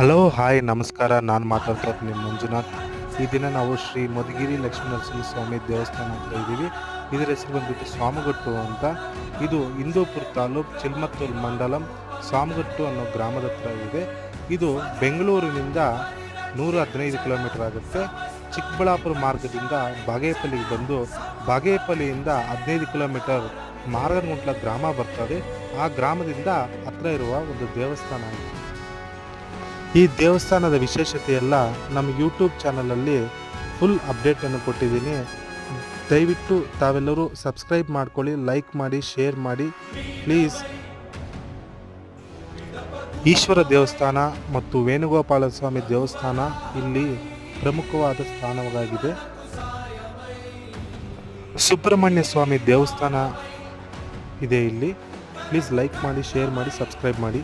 Hello hi ನಮಸ್ಕಾರ. ನಾನು ಮಾತಾಡ್ತಾ ಇದ್ದೀನಿ ಮಂಜುನಾಥ್. ಈ ದಿನ ನಾವು ಶ್ರೀ ಮಧುಗಿರಿ ಲಕ್ಷ್ಮೀನರಸಿಂಹ ಸ್ವಾಮಿ ದೇವಸ್ಥಾನ ಹತ್ರ ಇದ್ದೀವಿ. ಇದರ ಹೆಸರು ಬಂದ್ಬಿಟ್ಟು ಸ್ವಾಮಗಟ್ಟು ಅಂತ. ಇದು ಹಿಂದೂಪುರ ತಾಲೂಕ್ ಚಿಲ್ಮತ್ತೂರು ಮಂಡಲಂ ಸ್ವಾಮಗಟ್ಟು ಅನ್ನೋ ಗ್ರಾಮದ ಹತ್ರ ಇದೆ. ಇದು ಬೆಂಗಳೂರಿನಿಂದ 115 ಕಿಲೋಮೀಟರ್ ಆಗುತ್ತೆ. ಚಿಕ್ಕಬಳ್ಳಾಪುರ ಮಾರ್ಗದಿಂದ ಬಾಗೇಪಲ್ಲಿಗೆ ಬಂದು ಬಾಗೇಪಲ್ಲಿಯಿಂದ 15 ಕಿಲೋಮೀಟರ್ ಮಾರನಗುಂಟ್ಲ ಗ್ರಾಮ ಬರ್ತದೆ. ಆ ಗ್ರಾಮದಿಂದ ಹತ್ರ ಇರುವ ಒಂದು ದೇವಸ್ಥಾನ ಆಗಿದೆ. ಈ ದೇವಸ್ಥಾನದ ವಿಶೇಷತೆ ಎಲ್ಲ ನಮ್ಮ ಯೂಟ್ಯೂಬ್ ಚಾನಲಲ್ಲಿ ಫುಲ್ ಅಪ್ಡೇಟನ್ನು ಕೊಟ್ಟಿದ್ದೀನಿ. ದಯವಿಟ್ಟು ತಾವೆಲ್ಲರೂ ಸಬ್ಸ್ಕ್ರೈಬ್ ಮಾಡ್ಕೊಳ್ಳಿ, ಲೈಕ್ ಮಾಡಿ, ಶೇರ್ ಮಾಡಿ ಪ್ಲೀಸ್. ಈಶ್ವರ ದೇವಸ್ಥಾನ ಮತ್ತು ವೇಣುಗೋಪಾಲ ಸ್ವಾಮಿ ದೇವಸ್ಥಾನ ಇಲ್ಲಿ ಪ್ರಮುಖವಾದ ಸ್ಥಾನವಾಗಿದೆ. ಸುಬ್ರಹ್ಮಣ್ಯ ಸ್ವಾಮಿ ದೇವಸ್ಥಾನ ಇದೆ ಇಲ್ಲಿ. ಪ್ಲೀಸ್ ಲೈಕ್ ಮಾಡಿ, ಶೇರ್ ಮಾಡಿ, ಸಬ್ಸ್ಕ್ರೈಬ್ ಮಾಡಿ.